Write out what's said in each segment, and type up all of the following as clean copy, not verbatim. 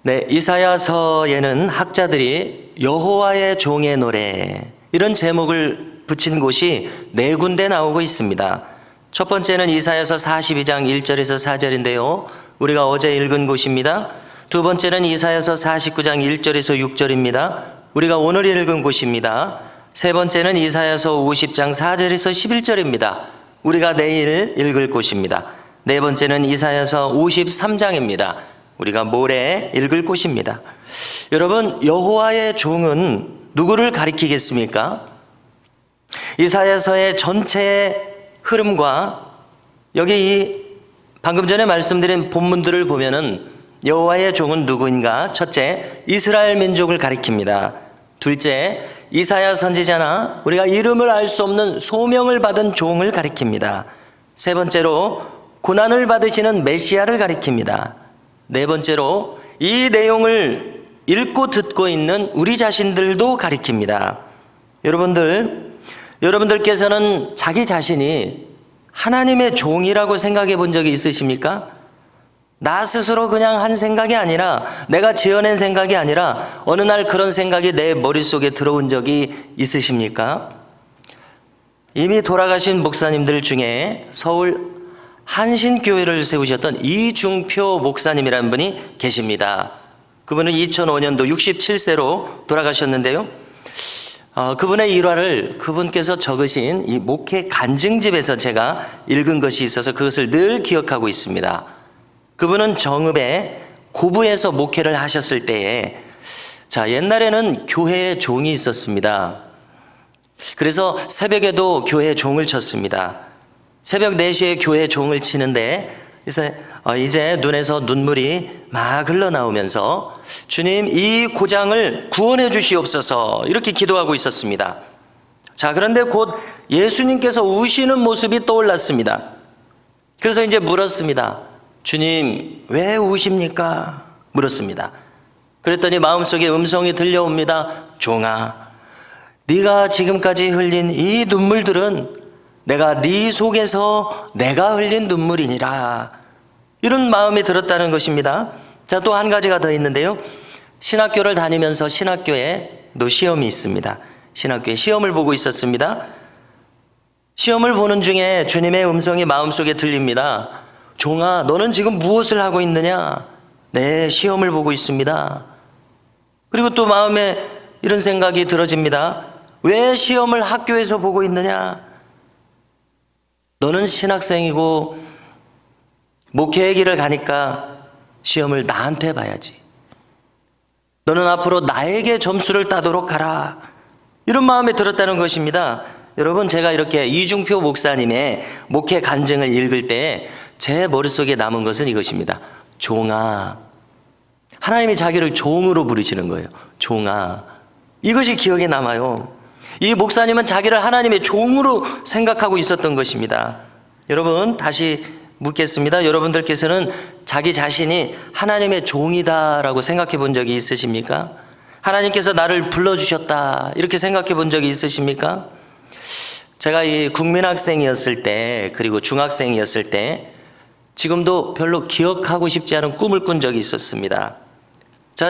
네, 이사야서에는 학자들이 여호와의 종의 노래 이런 제목을 붙인 곳이 4군데 나오고 있습니다. 첫 번째는 이사야서 42장 1절에서 4절인데요. 우리가 어제 읽은 곳입니다. 두 번째는 이사야서 49장 1절에서 6절입니다. 우리가 오늘 읽은 곳입니다. 세 번째는 이사야서 50장 4절에서 11절입니다. 우리가 내일 읽을 곳입니다. 네 번째는 이사야서 53장입니다. 우리가 모레 읽을 곳입니다. 여러분, 여호와의 종은 누구를 가리키겠습니까? 이사야서의 전체의 흐름과 여기 방금 전에 말씀드린 본문들을 보면은 여호와의 종은 누구인가? 첫째, 이스라엘 민족을 가리킵니다. 둘째, 이사야 선지자나 우리가 이름을 알 수 없는 소명을 받은 종을 가리킵니다. 세 번째로 고난을 받으시는 메시아를 가리킵니다. 네 번째로 이 내용을 읽고 듣고 있는 우리 자신들도 가리킵니다. 여러분들께서는 자기 자신이 하나님의 종이라고 생각해 본 적이 있으십니까? 나 스스로 그냥 한 생각이 아니라, 내가 지어낸 생각이 아니라 어느 날 그런 생각이 내 머릿속에 들어온 적이 있으십니까? 이미 돌아가신 목사님들 중에 서울 한신교회를 세우셨던 이중표 목사님이라는 분이 계십니다. 그분은 2005년도 67세로 돌아가셨는데요. 그분의 일화를 그분께서 적으신 이 목회 간증집에서 제가 읽은 것이 있어서 그것을 늘 기억하고 있습니다. 그분은 정읍의 고부에서 목회를 하셨을 때에 옛날에는 교회에 종이 있었습니다. 그래서 새벽에도 교회에 종을 쳤습니다. 새벽 4시에 교회에 종을 치는데 이제 눈에서 눈물이 막 흘러나오면서 주님, 이 고장을 구원해 주시옵소서 이렇게 기도하고 있었습니다. 그런데 곧 예수님께서 우시는 모습이 떠올랐습니다. 그래서 이제 물었습니다. 주님, 왜 우십니까? 물었습니다. 그랬더니 마음속에 음성이 들려옵니다. 종아, 네가 지금까지 흘린 이 눈물들은 내가 네 속에서 내가 흘린 눈물이니라. 이런 마음이 들었다는 것입니다. 또 한 가지가 더 있는데요. 신학교를 다니면서 신학교에도 시험이 있습니다. 신학교에 시험을 보고 있었습니다. 시험을 보는 중에 주님의 음성이 마음속에 들립니다. 종아, 너는 지금 무엇을 하고 있느냐? 네, 시험을 보고 있습니다. 그리고 또 마음에 이런 생각이 들어집니다. 왜 시험을 학교에서 보고 있느냐? 너는 신학생이고 목회의 길을 가니까 시험을 나한테 봐야지. 너는 앞으로 나에게 점수를 따도록 가라. 이런 마음이 들었다는 것입니다. 여러분, 제가 이렇게 이중표 목사님의 목회 간증을 읽을 때 제 머릿속에 남은 것은 이것입니다. 종아. 하나님이 자기를 종으로 부르시는 거예요. 종아. 이것이 기억에 남아요. 이 목사님은 자기를 하나님의 종으로 생각하고 있었던 것입니다. 여러분, 다시 묻겠습니다. 여러분들께서는 자기 자신이 하나님의 종이다라고 생각해 본 적이 있으십니까? 하나님께서 나를 불러주셨다 이렇게 생각해 본 적이 있으십니까? 제가 이 국민학생이었을 때, 그리고 중학생이었을 때 지금도 별로 기억하고 싶지 않은 꿈을 꾼 적이 있었습니다.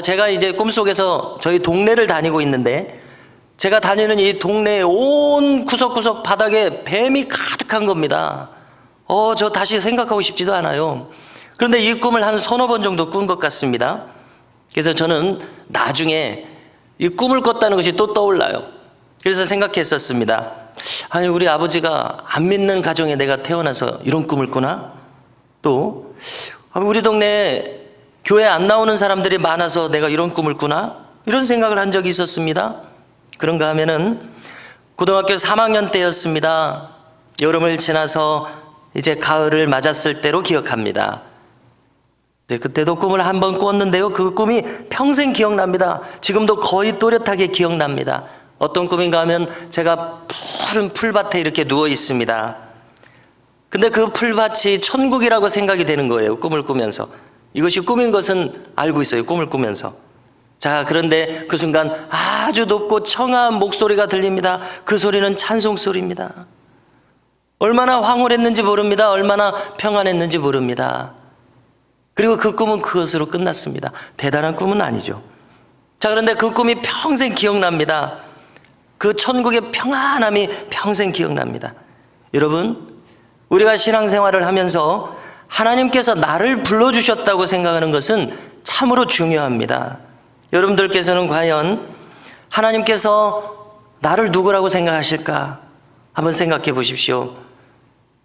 제가 이제 꿈속에서 저희 동네를 다니고 있는데, 제가 다니는 이 동네의 온 구석구석 바닥에 뱀이 가득한 겁니다. 저 다시 생각하고 싶지도 않아요. 그런데 이 꿈을 한 서너 번 정도 꾼 것 같습니다. 그래서 저는 나중에 이 꿈을 꿨다는 것이 또 떠올라요. 그래서 생각했었습니다. 아니, 우리 아버지가 안 믿는 가정에 내가 태어나서 이런 꿈을 꾸나? 또 우리 동네에 교회 안 나오는 사람들이 많아서 내가 이런 꿈을 꾸나? 이런 생각을 한 적이 있었습니다. 그런가 하면은 고등학교 3학년 때였습니다. 여름을 지나서 이제 가을을 맞았을 때로 기억합니다. 네, 그때도 꿈을 한 번 꿨는데요. 그 꿈이 평생 기억납니다. 지금도 거의 또렷하게 기억납니다. 어떤 꿈인가 하면 제가 푸른 풀밭에 이렇게 누워 있습니다. 근데 그 풀밭이 천국이라고 생각이 되는 거예요. 꿈을 꾸면서. 이것이 꿈인 것은 알고 있어요. 꿈을 꾸면서. 그런데 그 순간 아주 높고 청아한 목소리가 들립니다. 그 소리는 찬송 소리입니다. 얼마나 황홀했는지 모릅니다. 얼마나 평안했는지 모릅니다. 그리고 그 꿈은 그것으로 끝났습니다. 대단한 꿈은 아니죠. 자, 그런데 그 꿈이 평생 기억납니다. 그 천국의 평안함이 평생 기억납니다. 여러분, 우리가 신앙생활을 하면서 하나님께서 나를 불러주셨다고 생각하는 것은 참으로 중요합니다. 여러분들께서는 과연 하나님께서 나를 누구라고 생각하실까? 한번 생각해 보십시오.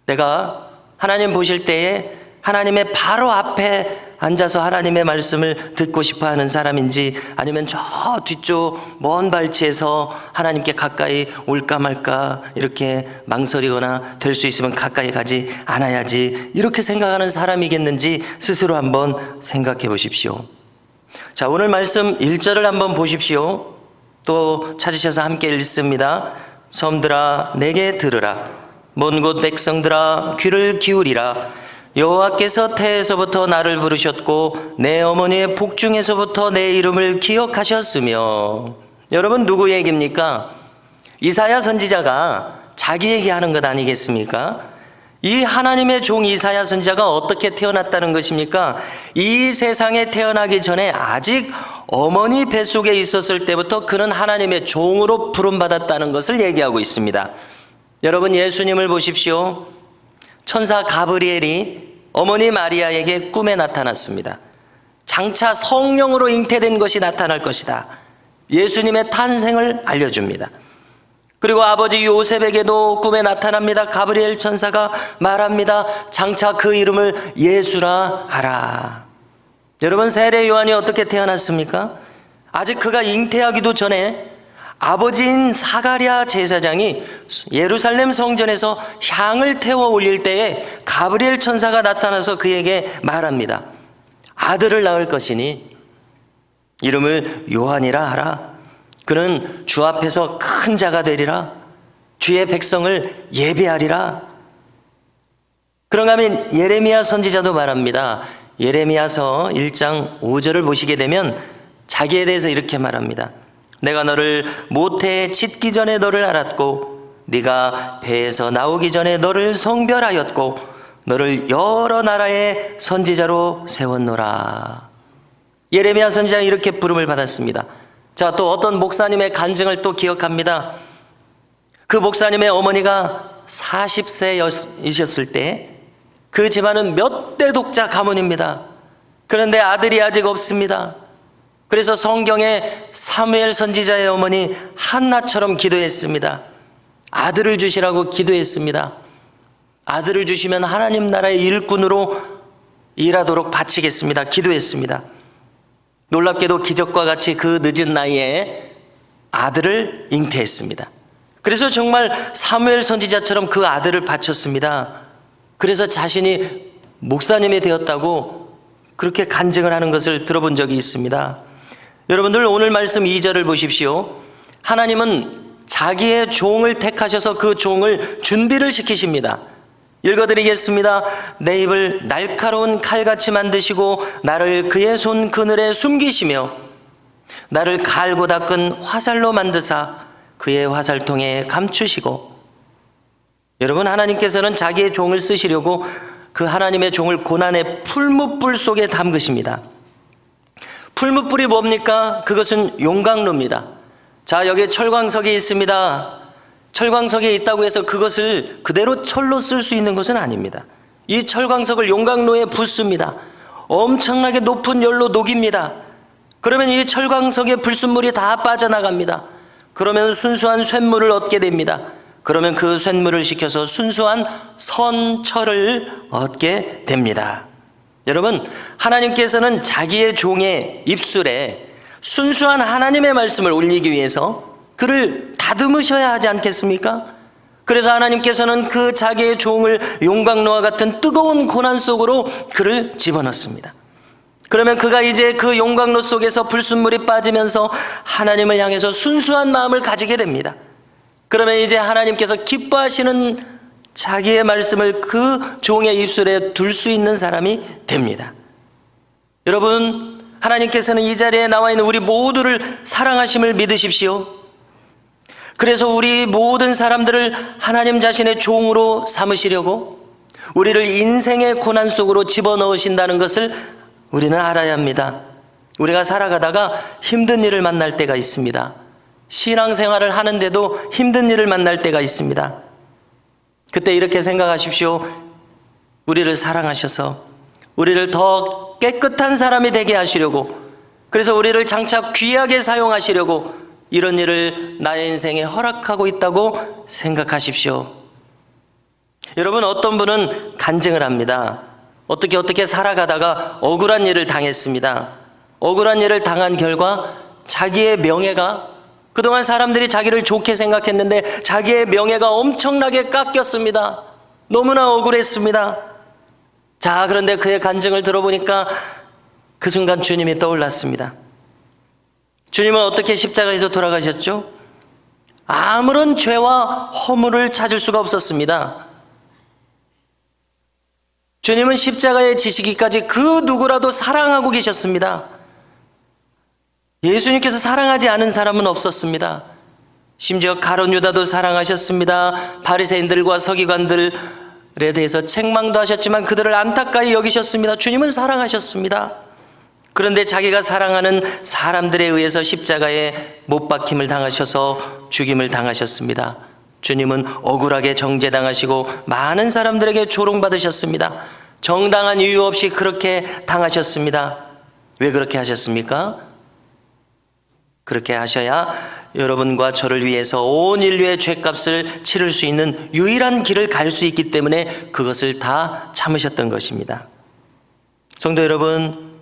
내가 하나님 보실 때에 하나님의 바로 앞에 앉아서 하나님의 말씀을 듣고 싶어 하는 사람인지, 아니면 저 뒤쪽 먼 발치에서 하나님께 가까이 올까 말까 이렇게 망설이거나 될 수 있으면 가까이 가지 않아야지 이렇게 생각하는 사람이겠는지 스스로 한번 생각해 보십시오. 자, 오늘 말씀 1절을 한번 보십시오. 또 찾으셔서 함께 읽습니다. 섬들아 내게 들으라. 먼 곳 백성들아 귀를 기울이라. 여호와께서 태에서부터 나를 부르셨고 내 어머니의 복중에서부터 내 이름을 기억하셨으며. 여러분, 누구 얘기입니까? 이사야 선지자가 자기 얘기하는 것 아니겠습니까? 이 하나님의 종 이사야 선지자가 어떻게 태어났다는 것입니까? 이 세상에 태어나기 전에 아직 어머니 뱃속에 있었을 때부터 그는 하나님의 종으로 부름받았다는 것을 얘기하고 있습니다. 여러분, 예수님을 보십시오. 천사 가브리엘이 어머니 마리아에게 꿈에 나타났습니다. 장차 성령으로 잉태된 것이 나타날 것이다. 예수님의 탄생을 알려줍니다. 그리고 아버지 요셉에게도 꿈에 나타납니다. 가브리엘 천사가 말합니다. 장차 그 이름을 예수라 하라. 여러분, 세례 요한이 어떻게 태어났습니까? 아직 그가 잉태하기도 전에 아버지인 사가랴 제사장이 예루살렘 성전에서 향을 태워 올릴 때에 가브리엘 천사가 나타나서 그에게 말합니다. 아들을 낳을 것이니 이름을 요한이라 하라. 그는 주 앞에서 큰 자가 되리라. 주의 백성을 예비하리라. 그런가 하면 예레미야 선지자도 말합니다. 예레미야서 1장 5절을 보시게 되면 자기에 대해서 이렇게 말합니다. 내가 너를 모태에 짓기 전에 너를 알았고 네가 배에서 나오기 전에 너를 성별하였고 너를 여러 나라의 선지자로 세웠노라. 예레미야 선지자는 이렇게 부름을 받았습니다. 자, 또 어떤 목사님의 간증을 또 기억합니다. 그 목사님의 어머니가 40세이셨을 때 그 집안은 몇 대 독자 가문입니다. 그런데 아들이 아직 없습니다. 그래서 성경에 사무엘 선지자의 어머니 한나처럼 기도했습니다. 아들을 주시라고 기도했습니다. 아들을 주시면 하나님 나라의 일꾼으로 일하도록 바치겠습니다. 기도했습니다. 놀랍게도 기적과 같이 그 늦은 나이에 아들을 잉태했습니다. 그래서 정말 사무엘 선지자처럼 그 아들을 바쳤습니다. 그래서 자신이 목사님이 되었다고 그렇게 간증을 하는 것을 들어본 적이 있습니다. 여러분들, 오늘 말씀 2절을 보십시오. 하나님은 자기의 종을 택하셔서 그 종을 준비를 시키십니다. 읽어드리겠습니다. 내 입을 날카로운 칼같이 만드시고 나를 그의 손 그늘에 숨기시며 나를 갈고 닦은 화살로 만드사 그의 화살통에 감추시고. 여러분, 하나님께서는 자기의 종을 쓰시려고 그 하나님의 종을 고난의 풀무불 속에 담그십니다. 풀무불이 뭡니까? 그것은 용광로입니다. 자, 여기 철광석이 있습니다. 철광석이 있다고 해서 그것을 그대로 철로 쓸 수 있는 것은 아닙니다. 이 철광석을 용광로에 붓습니다. 엄청나게 높은 열로 녹입니다. 그러면 이 철광석의 불순물이 다 빠져나갑니다. 그러면 순수한 쇳물을 얻게 됩니다. 그러면 그 쇳물을 식혀서 순수한 선철을 얻게 됩니다. 여러분, 하나님께서는 자기의 종의 입술에 순수한 하나님의 말씀을 올리기 위해서 그를 다듬으셔야 하지 않겠습니까? 그래서 하나님께서는 그 자기의 종을 용광로와 같은 뜨거운 고난 속으로 그를 집어넣습니다. 그러면 그가 이제 그 용광로 속에서 불순물이 빠지면서 하나님을 향해서 순수한 마음을 가지게 됩니다. 그러면 이제 하나님께서 기뻐하시는 자기의 말씀을 그 종의 입술에 둘 수 있는 사람이 됩니다. 여러분, 하나님께서는 이 자리에 나와 있는 우리 모두를 사랑하심을 믿으십시오. 그래서 우리 모든 사람들을 하나님 자신의 종으로 삼으시려고 우리를 인생의 고난 속으로 집어넣으신다는 것을 우리는 알아야 합니다. 우리가 살아가다가 힘든 일을 만날 때가 있습니다. 신앙생활을 하는데도 힘든 일을 만날 때가 있습니다. 그때 이렇게 생각하십시오. 우리를 사랑하셔서 우리를 더 깨끗한 사람이 되게 하시려고, 그래서 우리를 장차 귀하게 사용하시려고 이런 일을 나의 인생에 허락하고 있다고 생각하십시오. 여러분, 어떤 분은 간증을 합니다. 어떻게 살아가다가 억울한 일을 당했습니다. 억울한 일을 당한 결과 자기의 명예가, 그동안 사람들이 자기를 좋게 생각했는데 자기의 명예가 엄청나게 깎였습니다. 너무나 억울했습니다. 자, 그런데 그의 간증을 들어보니까 그 순간 주님이 떠올랐습니다. 주님은 어떻게 십자가에서 돌아가셨죠? 아무런 죄와 허물을 찾을 수가 없었습니다. 주님은 십자가에 지시기까지 그 누구라도 사랑하고 계셨습니다. 예수님께서 사랑하지 않은 사람은 없었습니다. 심지어 가룟 유다도 사랑하셨습니다. 바리새인들과 서기관들에 대해서 책망도 하셨지만 그들을 안타까이 여기셨습니다. 주님은 사랑하셨습니다. 그런데 자기가 사랑하는 사람들에 의해서 십자가에 못 박힘을 당하셔서 죽임을 당하셨습니다. 주님은 억울하게 정죄당하시고 많은 사람들에게 조롱받으셨습니다. 정당한 이유 없이 그렇게 당하셨습니다. 왜 그렇게 하셨습니까? 그렇게 하셔야 여러분과 저를 위해서 온 인류의 죄값을 치를 수 있는 유일한 길을 갈 수 있기 때문에 그것을 다 참으셨던 것입니다. 성도 여러분,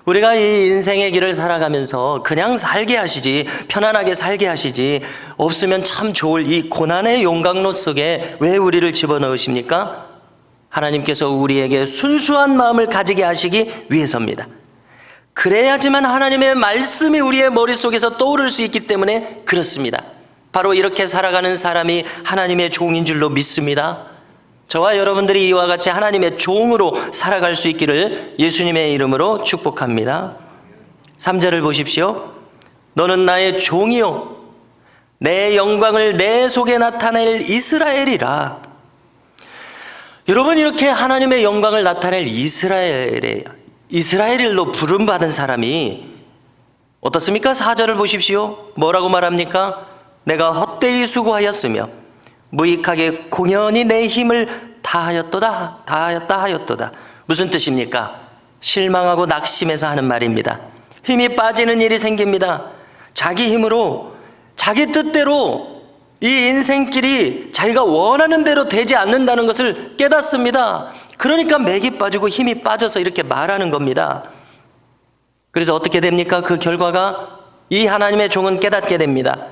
우리가 이 인생의 길을 살아가면서 그냥 살게 하시지, 편안하게 살게 하시지, 없으면 참 좋을 이 고난의 용광로 속에 왜 우리를 집어넣으십니까? 하나님께서 우리에게 순수한 마음을 가지게 하시기 위해서입니다. 그래야지만 하나님의 말씀이 우리의 머릿속에서 떠오를 수 있기 때문에 그렇습니다. 바로 이렇게 살아가는 사람이 하나님의 종인 줄로 믿습니다. 저와 여러분들이 이와 같이 하나님의 종으로 살아갈 수 있기를 예수님의 이름으로 축복합니다. 3절을 보십시오. 너는 나의 종이요 내 영광을 내 속에 나타낼 이스라엘이라. 여러분, 이렇게 하나님의 영광을 나타낼 이스라엘로 부름받은 사람이 어떻습니까? 4절을 보십시오. 뭐라고 말합니까? 내가 헛되이 수고하였으며 무익하게 공연히 내 힘을 다하였다 하였도다. 무슨 뜻입니까? 실망하고 낙심해서 하는 말입니다. 힘이 빠지는 일이 생깁니다. 자기 힘으로, 자기 뜻대로 이 인생길이 자기가 원하는 대로 되지 않는다는 것을 깨닫습니다. 그러니까 맥이 빠지고 힘이 빠져서 이렇게 말하는 겁니다. 그래서 어떻게 됩니까? 그 결과가 이 하나님의 종은 깨닫게 됩니다.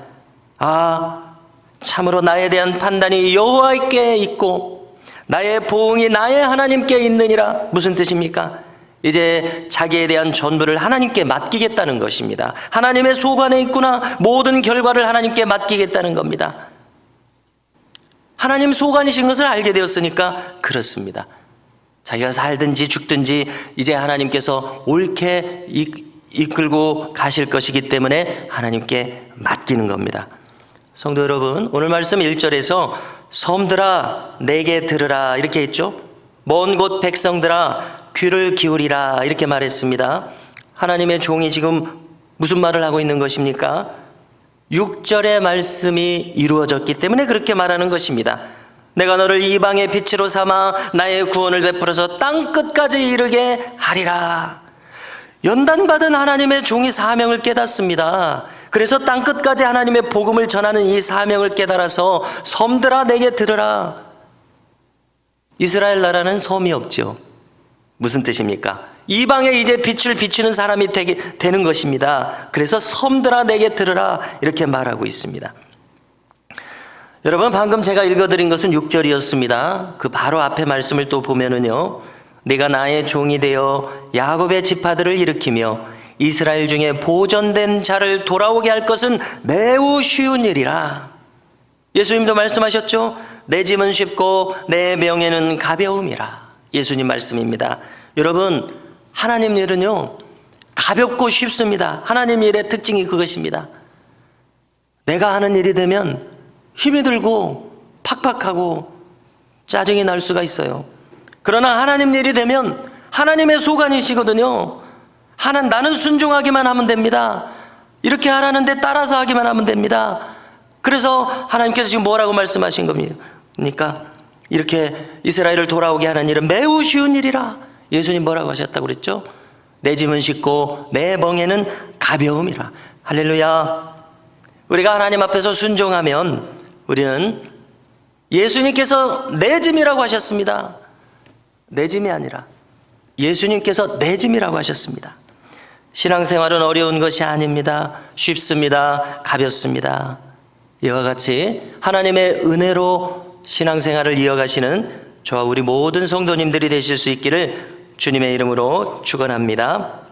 참으로 나에 대한 판단이 여호와께 있고 나의 보응이 나의 하나님께 있느니라. 무슨 뜻입니까? 이제 자기에 대한 전부를 하나님께 맡기겠다는 것입니다. 하나님의 소관에 있구나. 모든 결과를 하나님께 맡기겠다는 겁니다. 하나님 소관이신 것을 알게 되었으니까 그렇습니다. 자기가 살든지 죽든지 이제 하나님께서 옳게 이끌고 가실 것이기 때문에 하나님께 맡기는 겁니다. 성도 여러분, 오늘 말씀 1절에서 섬들아 내게 들으라 이렇게 했죠. 먼 곳 백성들아 귀를 기울이라 이렇게 말했습니다. 하나님의 종이 지금 무슨 말을 하고 있는 것입니까? 6절의 말씀이 이루어졌기 때문에 그렇게 말하는 것입니다. 내가 너를 이방의 빛으로 삼아 나의 구원을 베풀어서 땅 끝까지 이르게 하리라. 연단받은 하나님의 종이 사명을 깨닫습니다. 그래서 땅 끝까지 하나님의 복음을 전하는 이 사명을 깨달아서 섬들아 내게 들으라. 이스라엘 나라는 섬이 없죠. 무슨 뜻입니까? 이방에 이제 빛을 비추는 사람이 되는 것입니다. 그래서 섬들아 내게 들으라 이렇게 말하고 있습니다. 여러분, 방금 제가 읽어드린 것은 6절이었습니다. 그 바로 앞에 말씀을 또 보면은요, 내가 나의 종이 되어 야곱의 지파들을 일으키며 이스라엘 중에 보존된 자를 돌아오게 할 것은 매우 쉬운 일이라. 예수님도 말씀하셨죠. 내 짐은 쉽고 내 명예는 가벼움이라. 예수님 말씀입니다. 여러분, 하나님 일은요 가볍고 쉽습니다. 하나님 일의 특징이 그것입니다. 내가 하는 일이 되면 힘이 들고 팍팍하고 짜증이 날 수가 있어요. 그러나 하나님 일이 되면 하나님의 소관이시거든요. 나는 순종하기만 하면 됩니다. 이렇게 하라는데 따라서 하기만 하면 됩니다. 그래서 하나님께서 지금 뭐라고 말씀하신 겁니까? 이렇게 이스라엘을 돌아오게 하는 일은 매우 쉬운 일이라. 예수님 뭐라고 하셨다고 그랬죠? 내 짐은 쉽고 내 멍에는 가벼움이라. 할렐루야. 우리가 하나님 앞에서 순종하면 우리는 예수님께서 내 짐이라고 하셨습니다. 내 짐이 아니라 예수님께서 내 짐이라고 하셨습니다. 신앙생활은 어려운 것이 아닙니다. 쉽습니다. 가볍습니다. 이와 같이 하나님의 은혜로 신앙생활을 이어가시는 저와 우리 모든 성도님들이 되실 수 있기를 주님의 이름으로 축원합니다.